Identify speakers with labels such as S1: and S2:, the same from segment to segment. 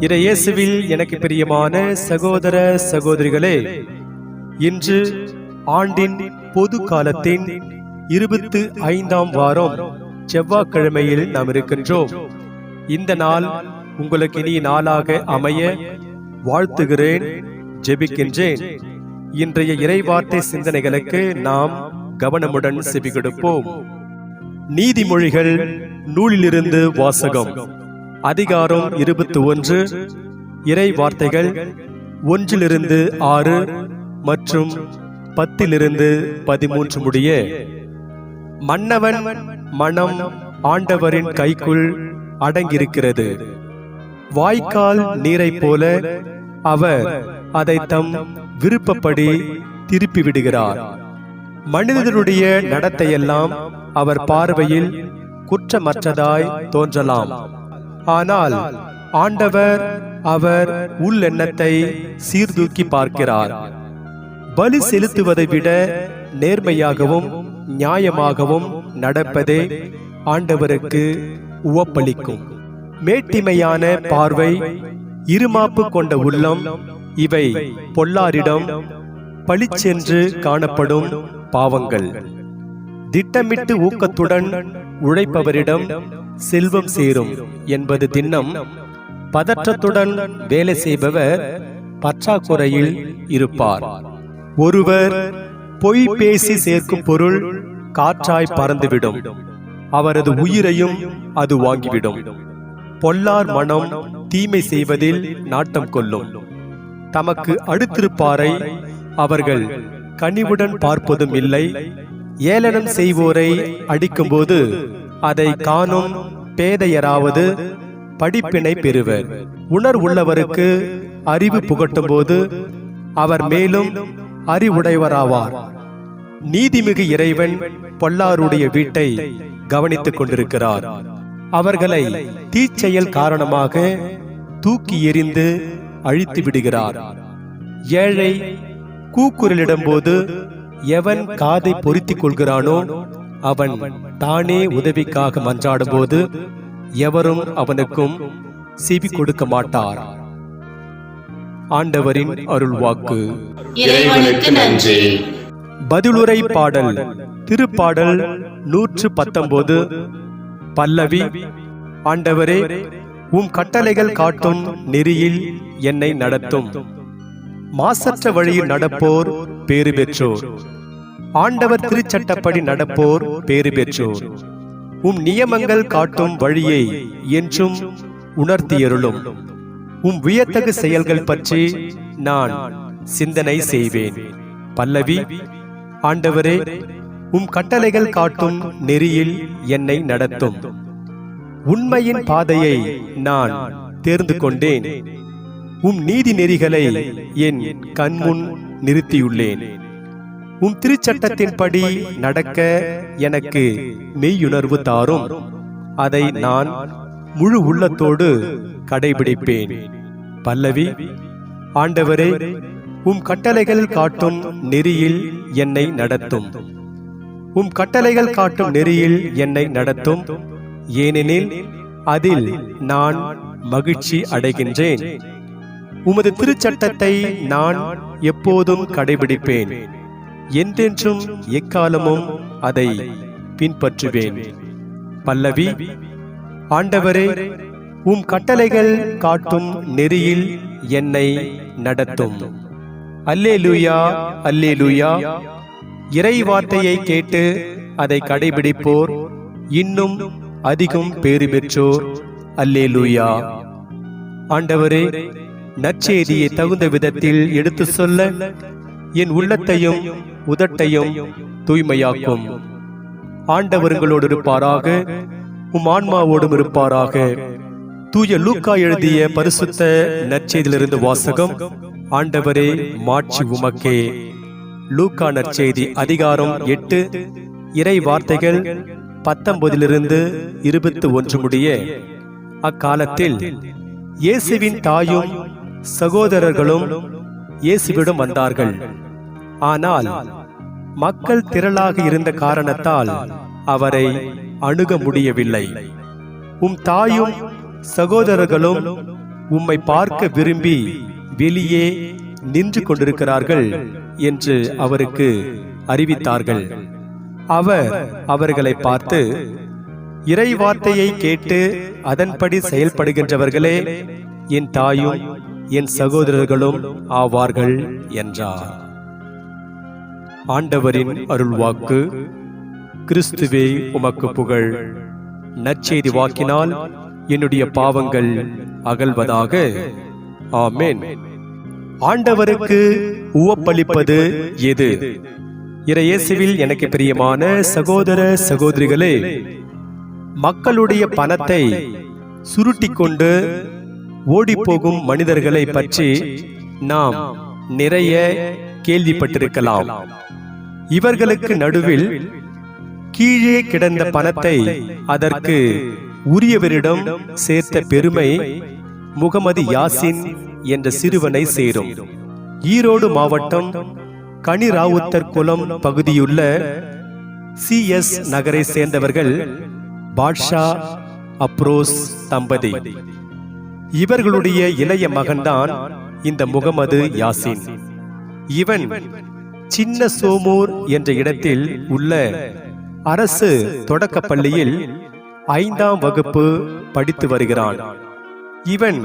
S1: இயேசுவில் எனக்கு பிரியமான சகோதர சகோதரிகளே, இன்று ஆண்டின் பொது காலத்தின் 25ஆம் வாரம் செவ்வாய்க்கிழமையில் நாம் இருக்கின்றோம். இந்த நாள் உங்களுக்கு இனிய நாளாக அமைய வாழ்த்துகிறேன், ஜெபிக்கின்றேன். இன்றைய இறைவார்த்தை சிந்தனைகளுக்கு நாம் கவனமுடன் செவிகொடுப்போம். நீதிமொழிகள் நூலிலிருந்து வாசகம். அதிகாரம் 21, இறை வார்த்தைகள் 1-6 மற்றும் 10-13 முடிய. மன்னவன் மனம் ஆண்டவரின் கைக்குள் அடங்கியிருக்கிறது. வாய்க்கால் நீரை போல அவர் அதை தம் விருப்பப்படி திருப்பி விடுகிறார். மனிதனுடைய நடத்தையெல்லாம் அவர் பார்வையில் குற்றமற்றதாய் தோன்றலாம். ஆனால் ஆண்டவர் அவர் உள்ளெண்ணத்தை சீர்தூக்கி பார்க்கிறார். பலி செலுத்துவதை விட நேர்மையாகவும் நியாயமாகவும் நடப்பதே ஆண்டவருக்கு உவப்பளிக்கும். மேட்டிமையான பார்வை, இருமாப்பு கொண்ட உள்ளம், இவை பொல்லாரிடம் பளிச்சென்று காணப்படும் பாவங்கள். திட்டமிட்டு ஊக்கத்துடன் உழைப்பவரிடம் செல்வம் சேரும் என்பது திண்ணம். பதற்றத்துடன் வேலை செய்பவர் பற்றாக்குறையில் இருப்பார். ஒருவர் பொய் பேசி சேர்க்கும் பொருள் காற்றாய் பறந்துவிடும், அவரது உயிரையும் அது வாங்கிவிடும். பொல்லார் மனம் தீமை செய்வதில் நாட்டம் கொள்ளும். தமக்கு அடுத்திருப்பாரை அவர்கள் கனிவுடன் பார்ப்பதும் இல்லை. ஏளனம் செய்வோரை அடிக்கும்போது அதை காணும் பேதையராவது படிப்பினை பெறுவர். உணர்வுள்ளவருக்கு அறிவு புகட்டும் போது அவர் மேலும் அறிவுடையவராவார். நீதிமிகு இறைவன் பொல்லாருடைய வீட்டை கவனித்துக் கொண்டிருக்கிறார். அவர்களை தீச்செயல் காரணமாக தூக்கி எறிந்து அழித்து விடுகிறார். ஏழை கூக்குரலிடும் போது எவன் காதை பொருத்திக் கொள்கிறானோ அவன் தானே உதவிக்காக மன்றாடும் போது எவரும் அவனுக்கும் செவி கொடுக்க மாட்டார். ஆண்டவரின் அருள்வாக்கு.
S2: இறைவனுக்கு நன்றி.
S1: பதிலுரை பாடல். திருப்பாடல் 119. பல்லவி. ஆண்டவரே, உம் கட்டளைகள் காட்டும் நெறியில் என்னை நடத்தும். மாசற்ற வழியில் நடப்போர் பேறு பெற்றோர். ஆண்டவர் திருச்சட்டப்படி நடப்போர் பேறு பெற்றோர். உம் நியமங்கள் காட்டும் வழியை என்றும் உணர்த்தியருளும். உம் வியத்தகு செயல்கள் பற்றி நான் சிந்தனை செய்வேன். பல்லவி. ஆண்டவரே, உம் கட்டளைகள் காட்டும் நெறியில் என்னை நடத்தும். உண்மையின் பாதையை நான் தேர்ந்து கொண்டேன். உம் நீதி நெறிகளை என் கண்முன் நிறுத்தியுள்ளேன். உம் திருச்சட்டத்தின்படி நடக்க எனக்கு மெய்யுணர்வு தாரும். அதை நான் முழு உள்ளத்தோடு கடைபிடிப்பேன். பல்லவி. ஆண்டவரே, உம் கட்டளைகள் காட்டும் நெறியில் என்னை நடத்தும். உம் கட்டளைகள் காட்டும் நெறியில் என்னை நடத்தும். ஏனெனில் அதில் நான் மகிழ்ச்சி அடைகின்றேன். உமது திருச்சட்டத்தை நான் எப்போதும் கடைபிடிப்பேன். என்றென்றும் எக்காலமும் அதை பின்பற்றுவேன். பல்லவி. ஆண்டவரே, உம் கட்டளைகள் காட்டும் நெறியில் என்னை நடத்தும். அல்லேலூயா, அல்லேலூயா. இறை வார்த்தையை கேட்டு அதை கடைபிடிப்போர் இன்னும் அதிகம் பேறு பெற்றோர். அல்லேலூயா. ஆண்டவரே, நற்செய்தியை தகுந்த விதத்தில் எடுத்து சொல்ல என் உள்ளத்தையும் உதட்டையும் தூய்மையாக்கும். ஆண்டவர்களோடு இருப்பாராக, உம் ஆன்மாவோடும் இருப்பாராக. தூய லூக்கா எழுதிய பரிசுத்த நற்செய்தியிலிருந்து வாசகம். ஆண்டவரே, மாட்சி உமக்கே. லூக்கா நற்செய்தி அதிகாரம் 8, இறை வார்த்தைகள் 19-21 முடிய. அக்காலத்தில் இயேசுவின் தாயும் சகோதரர்களும் இயேசுவிடம் வந்தார்கள். ஆனால் மக்கள் திரளாக இருந்த காரணத்தால் அவரை அணுக முடியவில்லை. உம் தாயும் சகோதரர்களும் உம்மை பார்க்க விரும்பி வெளியே நின்று கொண்டிருக்கிறார்கள் என்று அவருக்கு அறிவித்தார்கள். அவர் அவர்களை பார்த்து, இறை வார்த்தையை கேட்டு அதன்படி செயல்படுகின்றவர்களே என் தாயும் என் சகோதரர்களும் ஆவார்கள் என்றார். ஆண்டவரின் அருள்வாக்கு. கிறிஸ்துவே உமக்கு புகழ். நற்செய்தி வாக்கினால் என்னுடைய பாவங்கள் அகல்வதாக. ஆமென். ஆண்டவருக்கு உவப்பளிப்பது எது? இறையேசுவில் எனக்கு பிரியமான சகோதர சகோதரிகளே, மக்களுடைய பணத்தை சுருட்டிக்கொண்டு ஓடிப்போகும் மனிதர்களை பற்றி நாம் நிறைய கேள்விப்பட்டிருக்கலாம். இவர்களுக்கு நடுவில் கீழே கிடந்த பணத்தை அதற்கு உரியவரிடம் சேர்த்த பெருமை முகமது யாசின் என்ற சிறுவனை சேரும். ஈரோடு மாவட்டம் கனிராவுத்தர் குளம் பகுதியுள்ள CS நகரை சேர்ந்தவர்கள் பாட்ஷா அப்ரோஸ் தம்பதி. இவர்களுடைய இளைய மகன்தான் இந்த முகமது யாசின். இவன் சின்ன சோமூர் என்ற இடத்தில் உள்ள அரசு தொடக்கப் பள்ளியில் 5ஆம் வகுப்பு படித்து வருகிறான். இவன்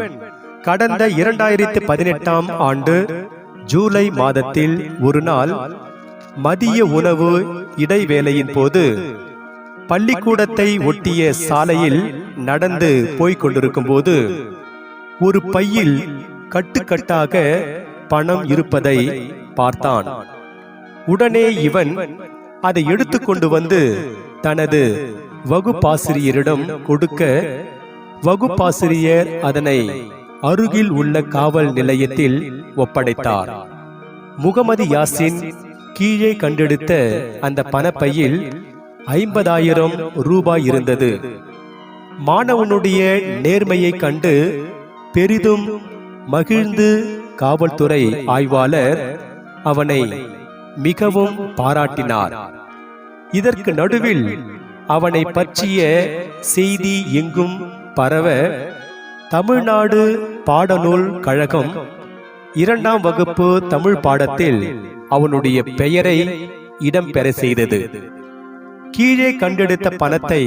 S1: கடந்த 2018ஆம் ஆண்டு ஜூலை மாதத்தில் ஒரு நாள் மதிய உணவு இடைவேளையின் போது பள்ளிக்கூடத்தை ஒட்டிய சாலையில் நடந்து போய்க் கொண்டிருக்கும் போது ஒரு பையில் கட்டுக்கட்டாக பணம் இருப்பதை பார்த்தான். உடனே இவன் அதை எடுத்துக்கொண்டு வந்து தனது வகுப்பாசிரியரிடம் கொடுக்க, வகுப்பாசிரியர் அதனை அருகில் உள்ள காவல் நிலையத்தில் ஒப்படைத்தார். முகமது யாசின் கீழே கண்டெடுத்த அந்த பணப்பையில் 50,000 ரூபாய் இருந்தது. மாணவனுடைய நேர்மையை கண்டு பெரிதும் மகிழ்ந்து காவல்துறை ஆய்வாளர் அவனை மிகவும் பாராட்டினார். இதற்கு நடுவில் அவனை பற்றிய செய்தி எங்கும் பரவ தமிழ்நாடு பாடநூல் கழகம் 2ஆம் வகுப்பு தமிழ் பாடத்தில் அவனுடைய பெயரை இடம்பெற செய்தது. கீழே கண்டெடுத்த பணத்தை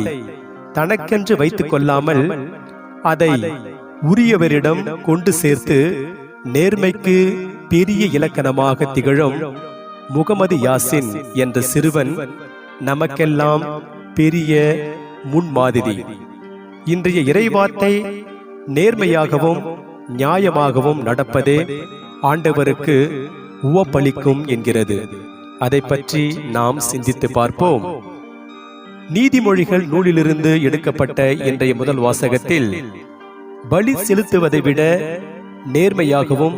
S1: தனக்கென்று வைத்துக் கொள்ளாமல் அதை உரியவரிடம் கொண்டு சேர்த்து நேர்மைக்கு பெரிய இலக்கணமாக திகழும் முகமது யாசின் என்ற சிறுவன் நமக்கெல்லாம் பெரிய முன்மாதிரி. இன்றைய இறைவார்த்தை நேர்மையாகவும் நியாயமாகவும் நடப்பதே ஆண்டவருக்கு உவப்பளிக்கும் என்கிறது. அதை பற்றி நாம் சிந்தித்து பார்ப்போம். நீதிமொழிகள் நூலிலிருந்து எடுக்கப்பட்ட இன்றைய முதல் வாசகத்தில் பலி செலுத்துவதை விட நேர்மையாகவும்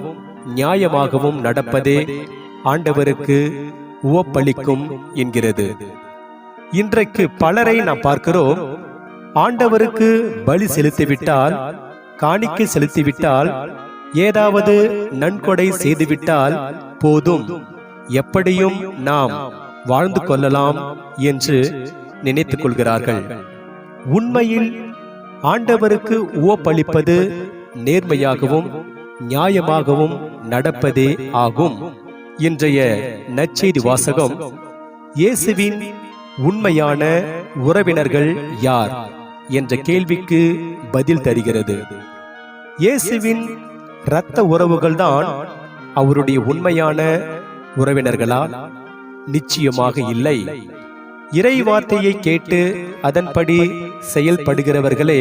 S1: நியாயமாகவும் நடப்பதே ஆண்டவருக்கு உவப்பளிக்கும் என்கிறது. இன்றைக்கு பலரை நாம் பார்க்கிறோம். ஆண்டவருக்கு பலி செலுத்திவிட்டால், காணிக்கை செலுத்திவிட்டால், ஏதாவது நன்கொடை செய்துவிட்டால் போதும், எப்படியும் நாம் வாழ்ந்து கொள்ளலாம் என்று நினைத்துக் கொள்கிறார்கள். உண்மையில் ஆண்டவருக்கு உவப்பளிப்பது நேர்மையாகவும் நியாயமாகவும் நடப்பதே ஆகும். இன்றைய நற்செய்தி வாசகம் இயேசுவின் உண்மையான உறவினர்கள் யார் என்ற கேள்விக்கு பதில் தருகிறது. இயேசுவின் இரத்த உறவுகள்தான் அவருடைய உண்மையான உறவினர்களா? நிச்சயமாக இல்லை. இறை வார்த்தையை கேட்டு அதன்படி செயல்படுகிறவர்களே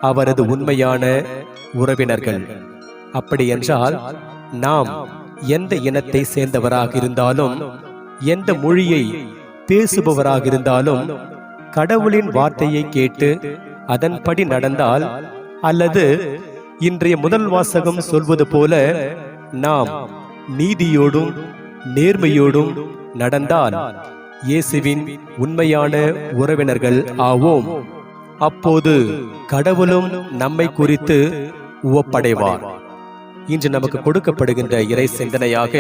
S1: அவரது உண்மையான உறவினர்கள். அப்படி என்றால் நாம் எந்த இனத்தை சேர்ந்தவராக இருந்தாலும், எந்த மொழியை பேசுபவராக இருந்தாலும், கடவுளின் வார்த்தையை கேட்டு அதன்படி நடந்தால், அல்லது இன்றைய முதல் வாசகம் சொல்வது போல நாம் நீதியோடும் நேர்மையோடும் நடந்தால் இயேசுவின் உண்மையான உறவினர்கள் ஆவோம். அப்போது கடவுளும் நம்மை குறித்து உவப்படைவார். இன்று நமக்கு கொடுக்கப்படுகின்ற இறை சிந்தனையாக,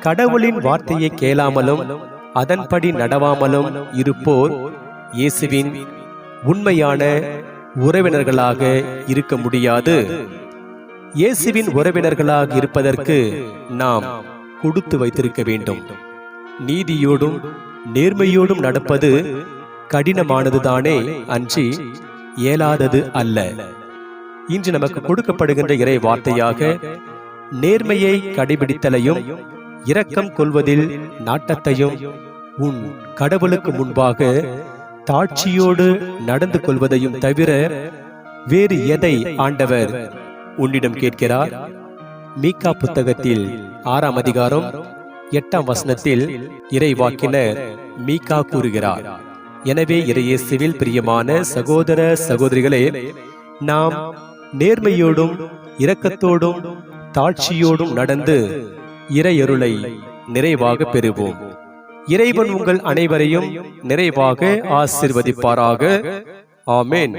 S1: கடவுளின் வார்த்தையை கேளாமலும் அதன்படி நடவாமலும் இருப்போர் இயேசுவின் உண்மையான உறவினர்களாக இருக்க முடியாது. இயேசுவின் உறவினர்களாக இருப்பதற்கு நாம் கொடுத்து வைத்திருக்க வேண்டும். நீதியோடும் நேர்மையோடும் நடப்பது கடினமானதுதானே அன்றி இயலாதது அல்ல. இன்று நமக்கு கொடுக்கப்படுகின்ற இறை வார்த்தையாக நேர்மையை கடைபிடித்தலையும் இரக்கம் கொள்வதில் நாட்டத்தையும் உன் கடவுளுக்கு முன்பாக தாட்சியோடு நடந்து கொள்வதையும் தவிர வேறு எதை ஆண்டவர் உன்னிடம் கேட்கிறார்? மீகா புத்தகத்தில் 6ஆம் அதிகாரம் 8ஆம் வசனத்தில் இறைவாக்கினர் மீகா கூறுகிறார். எனவே இறையேசுவில் பிரியமான சகோதர சகோதரிகளே, நாம் நேர்மையோடும் இரக்கத்தோடும் தாட்சியோடும் நடந்து இறையருளை நிறைவாக பெறுவோம். இறைவன் உங்கள் அனைவரையும் நிறைவாக ஆசீர்வதிப்பாராக. ஆமென்.